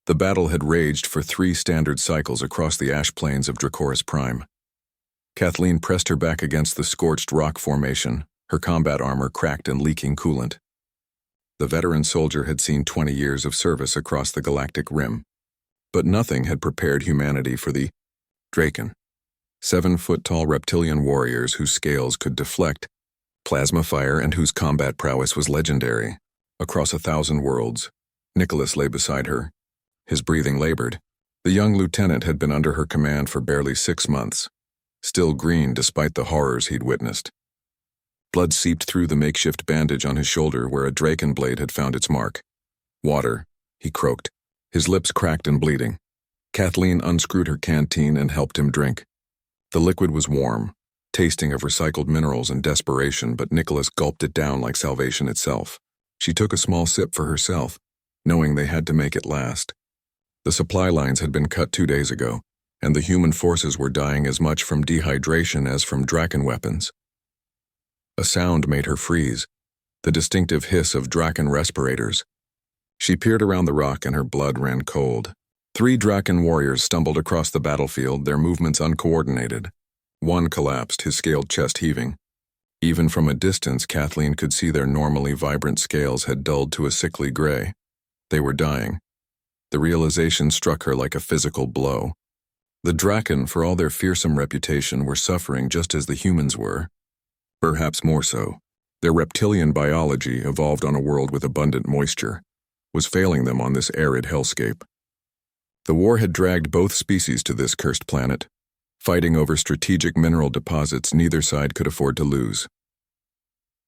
The battle had raged for 3 standard cycles across the ash plains of Dracoris Prime. Kathleen pressed her back against the scorched rock formation, her combat armor cracked and leaking coolant. The veteran soldier had seen 20 years of service across the galactic rim, but nothing had prepared humanity for the Draken, 7-foot-tall reptilian warriors whose scales could deflect plasma fire and whose combat prowess was legendary. Across 1,000 worlds, Nicholas lay beside her. His breathing labored. The young lieutenant had been under her command for barely 6 months, still green despite the horrors he'd witnessed. Blood seeped through the makeshift bandage on his shoulder where a Draken blade had found its mark. "Water," he croaked, his lips cracked and bleeding. Kathleen unscrewed her canteen and helped him drink. The liquid was warm, tasting of recycled minerals and desperation, but Nicholas gulped it down like salvation itself. She took a small sip for herself, knowing they had to make it last. The supply lines had been cut 2 days ago, and the human forces were dying as much from dehydration as from Draken weapons. A sound made her freeze, the distinctive hiss of Draken respirators. She peered around the rock and her blood ran cold. 3 Draken warriors stumbled across the battlefield, their movements uncoordinated. One collapsed, his scaled chest heaving. Even from a distance, Kathleen could see their normally vibrant scales had dulled to a sickly gray. They were dying. The realization struck her like a physical blow. The Draken, for all their fearsome reputation, were suffering just as the humans were. Perhaps more so. Their reptilian biology, evolved on a world with abundant moisture, was failing them on this arid hellscape. The war had dragged both species to this cursed planet, fighting over strategic mineral deposits neither side could afford to lose.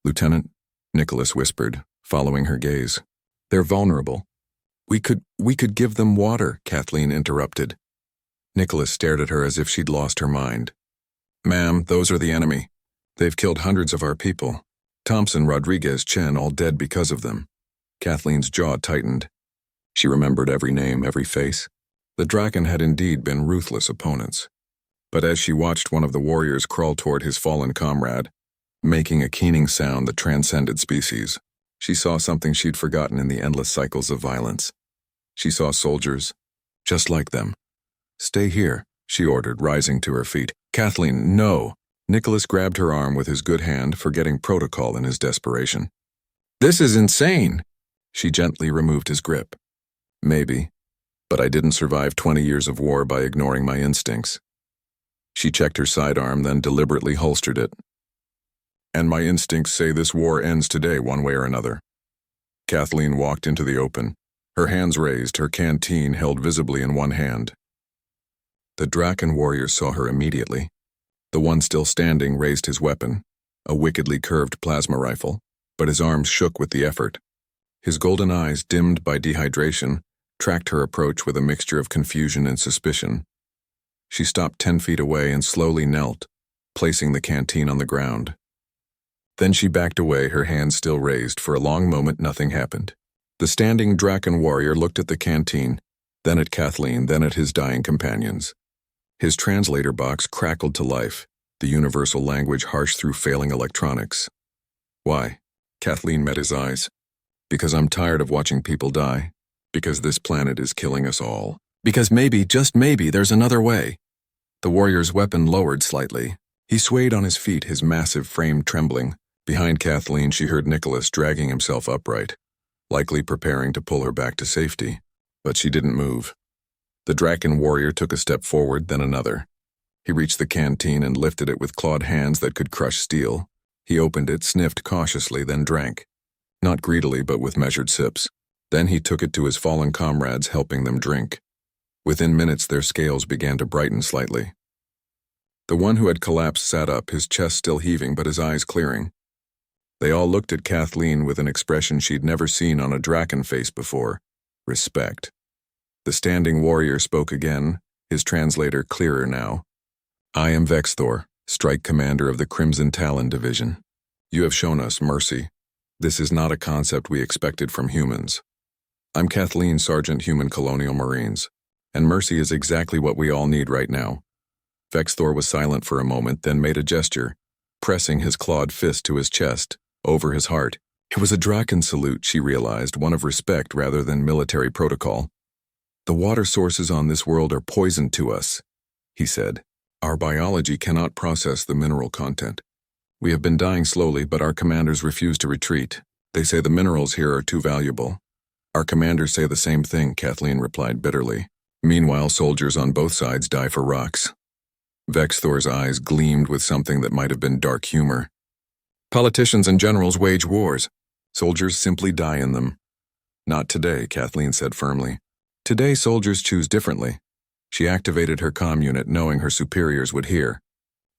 "Lieutenant," Nicholas whispered, following her gaze. "They're vulnerable." We could give them water," Kathleen interrupted. Nicholas stared at her as if she'd lost her mind. "Ma'am, those are the enemy. They've killed hundreds of our people. Thompson, Rodriguez, Chen, all dead because of them." Kathleen's jaw tightened. She remembered every name, every face. The Draken had indeed been ruthless opponents. But as she watched one of the warriors crawl toward his fallen comrade, making a keening sound that transcended species, she saw something she'd forgotten in the endless cycles of violence. She saw soldiers, just like them. "Stay here," she ordered, rising to her feet. "Kathleen, no!" Nicholas grabbed her arm with his good hand, forgetting protocol in his desperation. "This is insane!" She gently removed his grip. "Maybe, but I didn't survive 20 years of war by ignoring my instincts." She checked her sidearm, then deliberately holstered it. "And my instincts say this war ends today one way or another." Kathleen walked into the open, her hands raised, her canteen held visibly in one hand. The Draken warrior saw her immediately. The one still standing raised his weapon, a wickedly curved plasma rifle, but his arms shook with the effort. His golden eyes, dimmed by dehydration, tracked her approach with a mixture of confusion and suspicion. She stopped 10 feet away and slowly knelt, placing the canteen on the ground. Then she backed away, her hands still raised. For a long moment, nothing happened. The standing Draken warrior looked at the canteen, then at Kathleen, then at his dying companions. His translator box crackled to life, the universal language harsh through failing electronics. "Why?" Kathleen met his eyes. "Because I'm tired of watching people die. Because this planet is killing us all. Because maybe, just maybe, there's another way." The warrior's weapon lowered slightly. He swayed on his feet, his massive frame trembling. Behind Kathleen, she heard Nicholas dragging himself upright, likely preparing to pull her back to safety. But she didn't move. The Draken warrior took a step forward, then another. He reached the canteen and lifted it with clawed hands that could crush steel. He opened it, sniffed cautiously, then drank. Not greedily, but with measured sips. Then he took it to his fallen comrades, helping them drink. Within minutes, their scales began to brighten slightly. The one who had collapsed sat up, his chest still heaving but his eyes clearing. They all looked at Kathleen with an expression she'd never seen on a Draken face before: respect. The standing warrior spoke again, his translator clearer now. "I am Vexthor, Strike Commander of the Crimson Talon Division. You have shown us mercy. This is not a concept we expected from humans. I'm Kathleen, Sergeant Human Colonial Marines, and mercy is exactly what we all need right now." Vexthor was silent for a moment, then made a gesture, pressing his clawed fist to his chest, over his heart. It was a Draken salute, she realized, one of respect rather than military protocol. The water sources on this world are poison to us, he said. Our biology cannot process the mineral content. We have been dying slowly, but our commanders refuse to retreat. They say the minerals here are too valuable. Our commanders say the same thing, Kathleen replied bitterly. Meanwhile, soldiers on both sides die for rocks. Vexthor's eyes gleamed with something that might have been dark humor. Politicians and generals wage wars. Soldiers simply die in them. Not today, Kathleen said firmly. Today, soldiers choose differently. She activated her comm unit knowing her superiors would hear.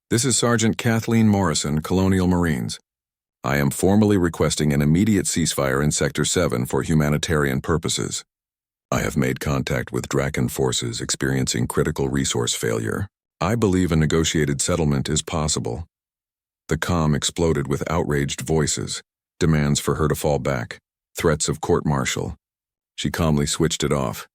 This is Sergeant Kathleen Morrison, Colonial Marines. I am formally requesting an immediate ceasefire in Sector 7 for humanitarian purposes. I have made contact with Draken forces experiencing critical resource failure. I believe a negotiated settlement is possible. The comm exploded with outraged voices, demands for her to fall back, threats of court-martial. She calmly switched it off.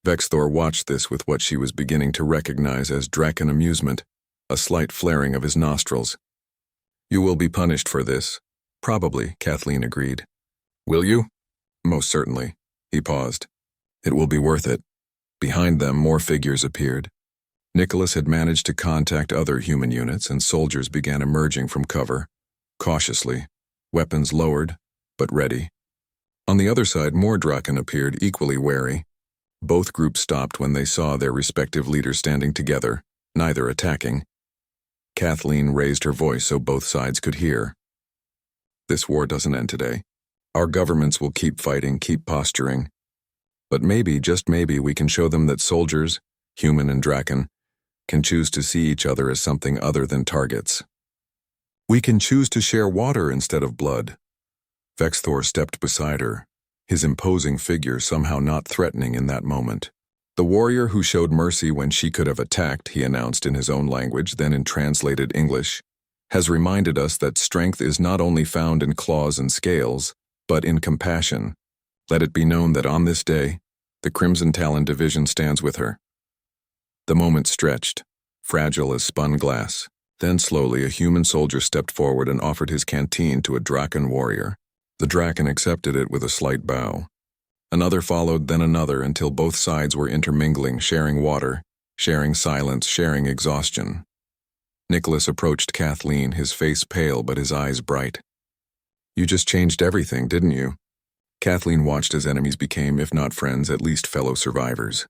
Vexthor watched this with what she was beginning to recognize as Draken amusement, a slight flaring of his nostrils. You will be punished for this. Probably, Kathleen agreed. Will you? Most certainly. He paused. It will be worth it. Behind them, more figures appeared. Nicholas had managed to contact other human units, and soldiers began emerging from cover, cautiously, weapons lowered, but ready. On the other side, more Draken appeared, equally wary. Both groups stopped when they saw their respective leaders standing together, neither attacking. Kathleen raised her voice so both sides could hear. This war doesn't end today. Our governments will keep fighting, keep posturing. But maybe, just maybe, we can show them that soldiers, human and Draken, can choose to see each other as something other than targets. We can choose to share water instead of blood. Vexthor stepped beside her, his imposing figure somehow not threatening in that moment. The warrior who showed mercy when she could have attacked, he announced in his own language, then in translated English, has reminded us that strength is not only found in claws and scales, but in compassion. Let it be known that on this day, the Crimson Talon Division stands with her. The moment stretched, fragile as spun glass. Then slowly a human soldier stepped forward and offered his canteen to a Draken warrior. The Draken accepted it with a slight bow. Another followed, then another, until both sides were intermingling, sharing water, sharing silence, sharing exhaustion. Nicholas approached Kathleen, his face pale but his eyes bright. You just changed everything, didn't you? Kathleen watched as enemies became, if not friends, at least fellow survivors.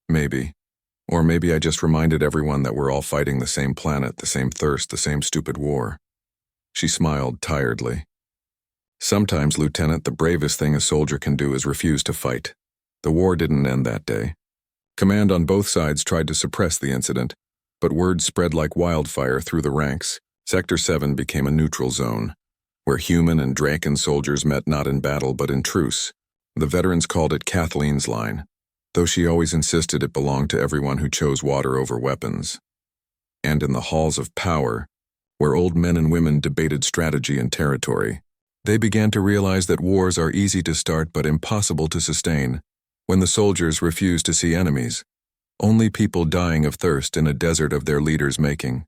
Maybe. Or maybe I just reminded everyone that we're all fighting the same planet, the same thirst, the same stupid war. She smiled tiredly. Sometimes, Lieutenant, the bravest thing a soldier can do is refuse to fight. The war didn't end that day. Command on both sides tried to suppress the incident, but word spread like wildfire through the ranks. Sector 7 became a neutral zone, where human and Draken soldiers met not in battle but in truce. The veterans called it Kathleen's Line, though she always insisted it belonged to everyone who chose water over weapons. And in the halls of power, where old men and women debated strategy and territory, they began to realize that wars are easy to start but impossible to sustain. When the soldiers refused to see enemies, only people dying of thirst in a desert of their leaders' making.